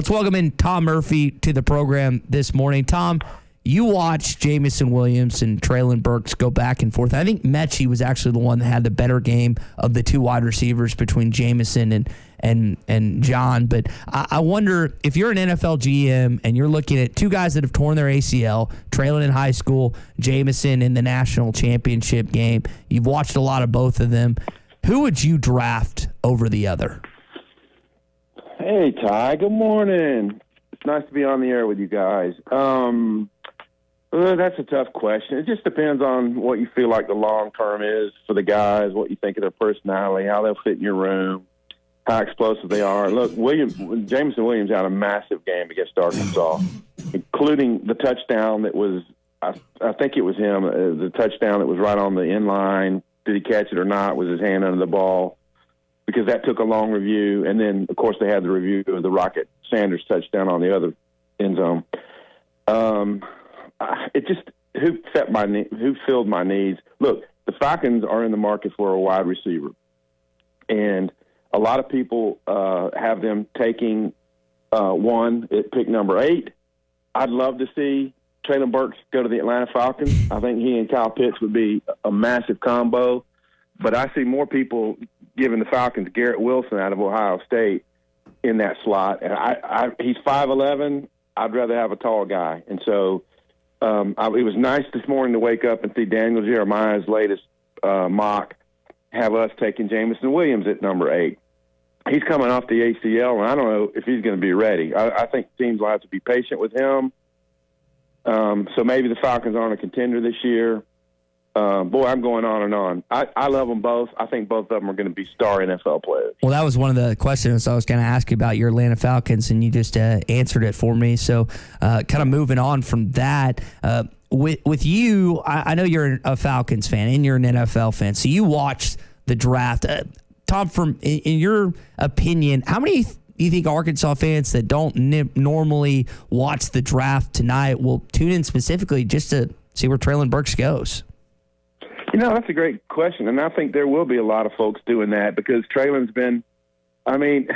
Let's welcome in Tom Murphy to the program this morning. Tom, you watched Jamison Williams and Treylon Burks go back and forth. I think Mechie was actually the one that had the better game of the two wide receivers between Jamison and John. But I wonder if you're an NFL GM and you're looking at two guys that have torn their ACL, Treylon in high school, Jamison in the national championship game. You've watched a lot of both of them. Who would you draft over the other? Hey, Ty. Good morning. It's nice to be on the air with you guys. That's a tough question. It just depends on what you feel like the long term is for the guys, what you think of their personality, how they'll fit in your room, how explosive they are. Look, Jamison Williams had a massive game against Arkansas, including the touchdown that was, I think it was him, the touchdown that was right on the end line. Did he catch it or not? Was his hand under the ball? Because that took a long review. And then, of course, they had the review of the Rocket Sanders touchdown on the other end zone. It just who filled my needs. Look, the Falcons are in the market for a wide receiver, and a lot of people have them taking one at pick number 8. I'd love to see Treylon Burks go to the Atlanta Falcons. I think he and Kyle Pitts would be a massive combo. But I see more people giving the Falcons Garrett Wilson out of Ohio State in that slot. And he's 5'11". I'd rather have a tall guy. And so it was nice this morning to wake up and see Daniel Jeremiah's latest mock have us taking Jamison Williams at number 8. He's coming off the ACL, and I don't know if he's going to be ready. I think teams will have to be patient with him. So maybe the Falcons aren't a contender this year. Boy, I'm going on and on. I love them both. I think both of them are going to be star NFL players. Well, that was one of the questions I was going to ask you about your Atlanta Falcons, and you just answered it for me. So kind of moving on from that, with you, I know you're a Falcons fan and you're an NFL fan, so you watched the draft. Tom, in your opinion, how many do you think Arkansas fans that don't normally watch the draft tonight will tune in specifically just to see where Treylon Burks goes? You know, that's a great question, and I think there will be a lot of folks doing that because Treylon's been – I mean,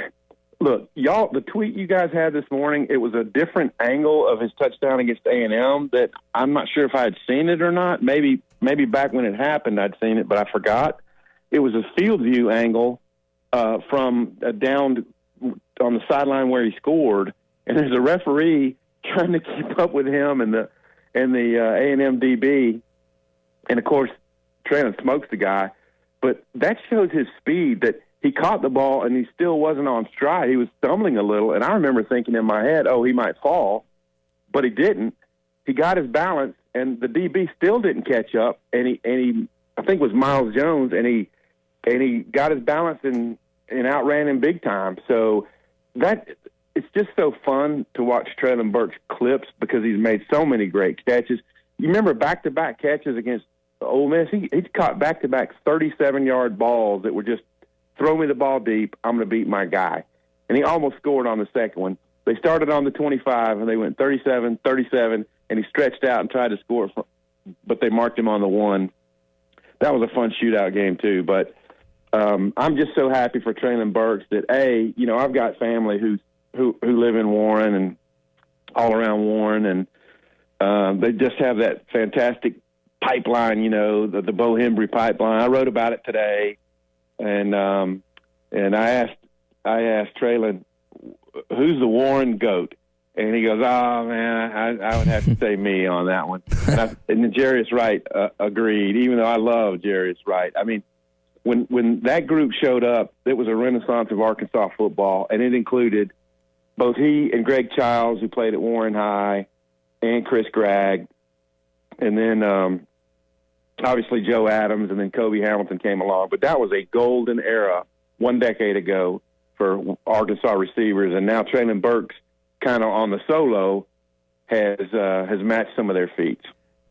look, y'all, the tweet you guys had this morning, it was a different angle of his touchdown against A&M that I'm not sure if I had seen it or not. Maybe back when it happened I'd seen it, but I forgot. It was a field view angle from down on the sideline where he scored, and there's a referee trying to keep up with him and the A&M DB, and, of course, Treylon smokes the guy, but that shows his speed, that he caught the ball and he still wasn't on stride. He was stumbling a little, and I remember thinking in my head, oh, he might fall, but he didn't. He got his balance, and the DB still didn't catch up, and he I think it was Miles Jones, and he got his balance and outran him big time. So it's just so fun to watch Treylon Burks clips because he's made so many great catches. You remember back-to-back catches against Ole Miss? He's caught back-to-back 37-yard balls that were just throw me the ball deep, I'm going to beat my guy. And he almost scored on the second one. They started on the 25, and they went 37, 37, and he stretched out and tried to score, but they marked him on the 1. That was a fun shootout game, too. But I'm just so happy for Treylon Burks that, I've got family who live in Warren and all around Warren, and they just have that fantastic pipeline, the Bo Hembry pipeline. I wrote about it today, and I asked Treylon, who's the Warren GOAT? And he goes, oh, man, I would have to say me on that one. And Jarius Wright agreed, even though I love Jarius Wright. I mean, when that group showed up, it was a renaissance of Arkansas football, and it included both he and Greg Childs, who played at Warren High, and Chris Gregg, and then obviously Joe Adams, and then Kobe Hamilton came along. But that was a golden era 1 decade ago for Arkansas receivers, and now Treylon Burks kind of on the solo has matched some of their feats.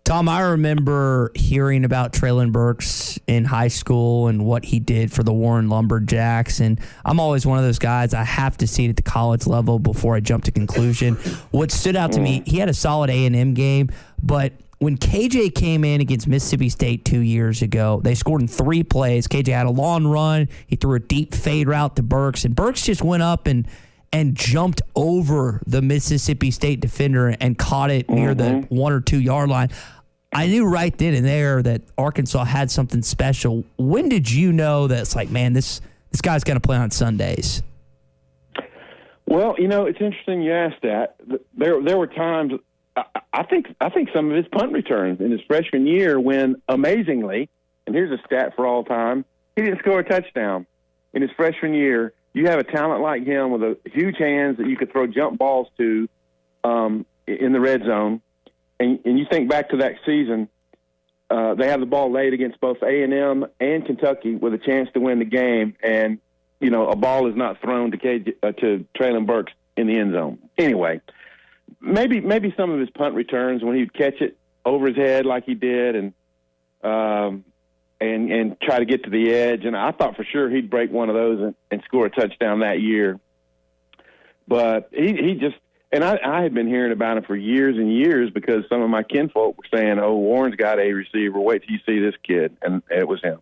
Tom, I remember hearing about Treylon Burks in high school and what he did for the Warren Lumberjacks, and I'm always one of those guys, I have to see it at the college level before I jump to conclusion. What stood out to me, he had a solid A&M game, but when KJ came in against Mississippi State 2 years ago, they scored in 3 plays. KJ had a long run. He threw a deep fade route to Burks, and Burks just went up and and jumped over the Mississippi State defender and caught it near the 1 or 2 yard line. I knew right then and there that Arkansas had something special. When did you know that it's like, man, this guy's going to play on Sundays? Well, it's interesting you asked that. There were times. I think some of his punt returns in his freshman year when, amazingly, and here's a stat for all time, he didn't score a touchdown in his freshman year. You have a talent like him with a huge hands that you could throw jump balls to in the red zone. And you think back to that season, they have the ball laid against both A&M and Kentucky with a chance to win the game, and a ball is not thrown to Treylon Burks in the end zone. Anyway, maybe some of his punt returns when he'd catch it over his head like he did, and try to get to the edge. And I thought for sure he'd break one of those and score a touchdown that year. But he just. And I had been hearing about him for years and years because some of my kinfolk were saying, "Oh, Warren's got a receiver. Wait till you see this kid," and it was him.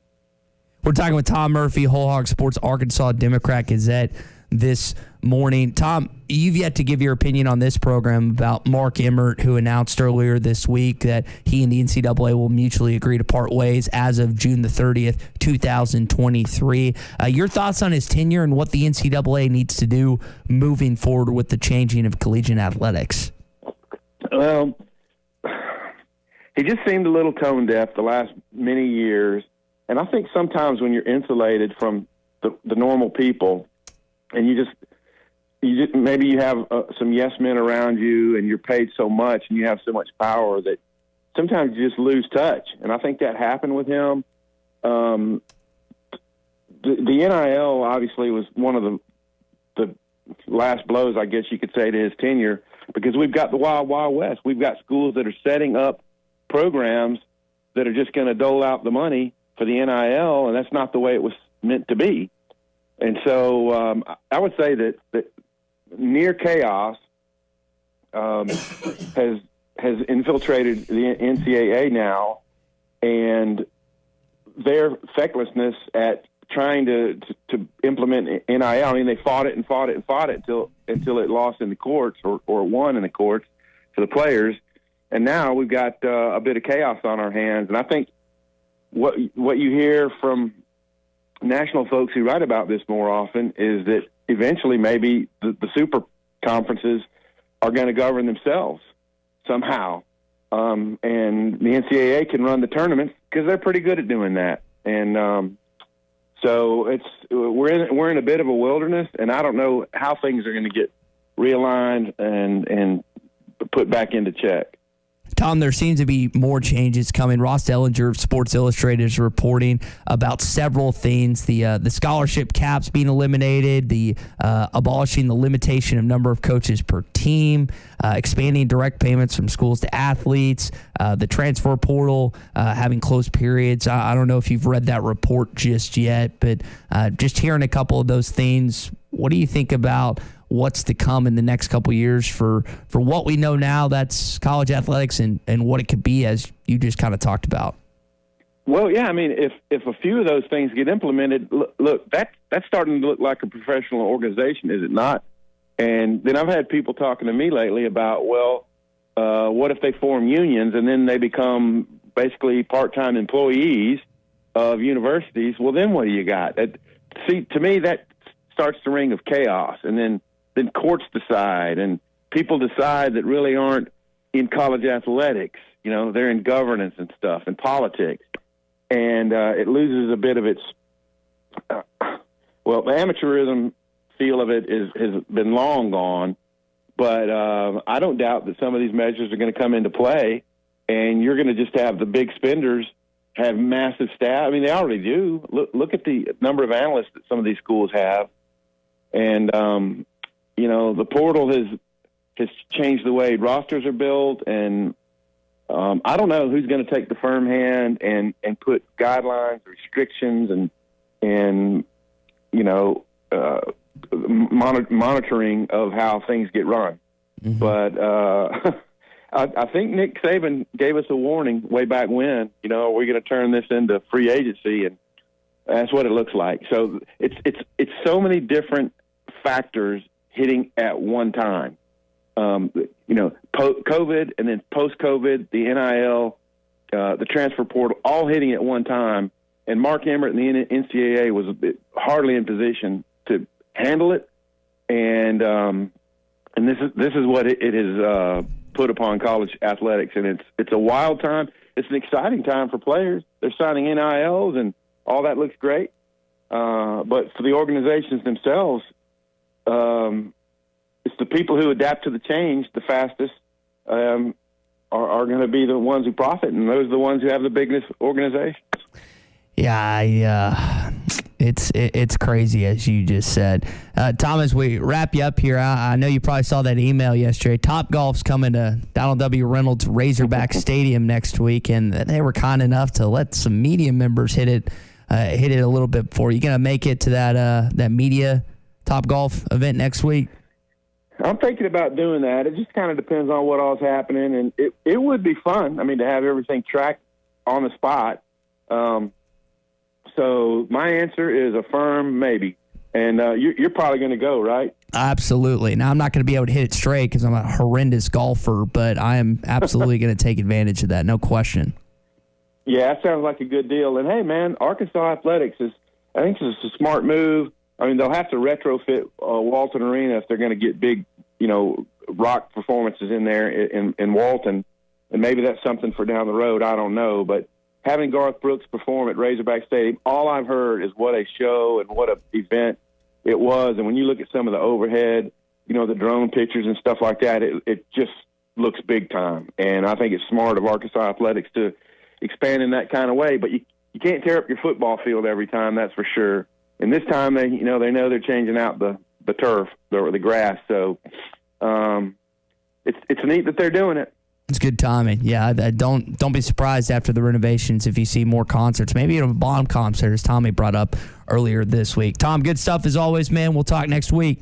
We're talking with Tom Murphy, Whole Hog Sports, Arkansas Democrat-Gazette this morning. Tom, you've yet to give your opinion on this program about Mark Emmert, who announced earlier this week that he and the NCAA will mutually agree to part ways as of June the 30th, 2023. Your thoughts on his tenure and what the NCAA needs to do moving forward with the changing of collegiate athletics? Well, he just seemed a little tone deaf the last many years. And I think sometimes when you're insulated from the normal people, and you just maybe you have some yes men around you, and you're paid so much, and you have so much power that sometimes you just lose touch. And I think that happened with him. The NIL obviously was one of the last blows, I guess you could say, to his tenure, because we've got the Wild Wild West. We've got schools that are setting up programs that are just going to dole out the money for the NIL, and that's not the way it was meant to be. And so I would say that near chaos has infiltrated the NCAA now, and their fecklessness at trying to implement NIL. I mean, they fought it until it lost in the courts or won in the courts for the players, and now we've got a bit of chaos on our hands. And I think what you hear from national folks who write about this more often is that eventually maybe the super conferences are going to govern themselves somehow. And the NCAA can run the tournaments because they're pretty good at doing that. And so we're in a bit of a wilderness, and I don't know how things are going to get realigned and put back into check. Tom, there seems to be more changes coming. Ross Dellinger of Sports Illustrated is reporting about several things. The scholarship caps being eliminated, the abolishing the limitation of number of coaches per team, expanding direct payments from schools to athletes, the transfer portal having closed periods. I don't know if you've read that report just yet, but just hearing a couple of those things, what do you think about what's to come in the next couple of years for what we know now that's college athletics and what it could be, as you just kind of talked about? Well, yeah, I mean, if a few of those things get implemented, look, that's starting to look like a professional organization, is it not? And then I've had people talking to me lately about, well, what if they form unions and then they become basically part-time employees of universities? Well, then what do you got? See, to me, that starts the ring of chaos, and then courts decide, and people decide that really aren't in college athletics. You know, they're in governance and stuff and politics, and it loses a bit of its the amateurism feel of it has been long gone. But I don't doubt that some of these measures are going to come into play, and you're going to just have the big spenders have massive staff. I mean, they already do. Look at the number of analysts that some of these schools have, and you know, the portal has changed the way rosters are built, and I don't know who's going to take the firm hand and put guidelines, restrictions, and you know, monitoring of how things get run. Mm-hmm. But I think Nick Saban gave us a warning way back when. You know, are we going to turn this into free agency? And that's what it looks like. So it's so many different factors hitting at one time. COVID and then post-COVID, the NIL, the transfer portal, all hitting at one time. And Mark Emmert and the NCAA was hardly in position to handle it. And this is what it has put upon college athletics. And it's a wild time. It's an exciting time for players. They're signing NILs and all that looks great. But for the organizations themselves, it's the people who adapt to the change the fastest are going to be the ones who profit, and those are the ones who have the biggest organizations. Yeah, it's crazy, as you just said. Tom, as we wrap you up here, I know you probably saw that email yesterday. Topgolf's coming to Donald W. Reynolds Razorback Stadium next week, and they were kind enough to let some media members hit it a little bit before. You going to make it to that media Topgolf event next week? I'm thinking about doing that. It just kind of depends on what all's happening, and it would be fun. I mean, to have everything tracked on the spot. So my answer is a firm maybe. And you're probably going to go, right? Absolutely. Now, I'm not going to be able to hit it straight because I'm a horrendous golfer, but I am absolutely going to take advantage of that, no question. Yeah, that sounds like a good deal. And, hey, man, Arkansas Athletics I think it's a smart move. I mean, they'll have to retrofit Walton Arena if they're going to get big, rock performances in there in Walton. And maybe that's something for down the road. I don't know. But having Garth Brooks perform at Razorback Stadium, all I've heard is what a show and what an event it was. And when you look at some of the overhead, the drone pictures and stuff like that, it just looks big time. And I think it's smart of Arkansas Athletics to expand in that kind of way. But you can't tear up your football field every time, that's for sure. And this time they know they're changing out the turf or the grass. So it's neat that they're doing it. It's good timing. Yeah, don't be surprised after the renovations if you see more concerts. Maybe a bomb concert, as Tommy brought up earlier this week. Tom, good stuff as always, man. We'll talk next week.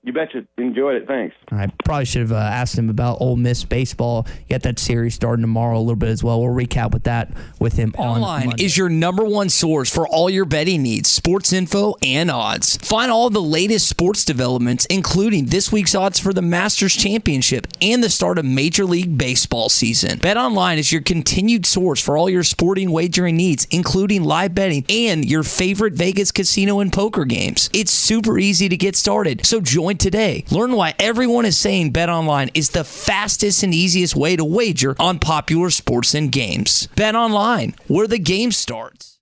You betcha. Enjoyed it. Thanks. I probably should have asked him about Ole Miss baseball. You got that series starting tomorrow a little bit as well. We'll recap with that with him on Monday. BetOnline is your number one source for all your betting needs, sports info, and odds. Find all the latest sports developments, including this week's odds for the Masters Championship and the start of Major League Baseball season. BetOnline is your continued source for all your sporting wagering needs, including live betting and your favorite Vegas casino and poker games. It's super easy to get started, so join today. Learn why everyone is saying BetOnline is the fastest and easiest way to wager on popular sports and games. BetOnline, where the game starts.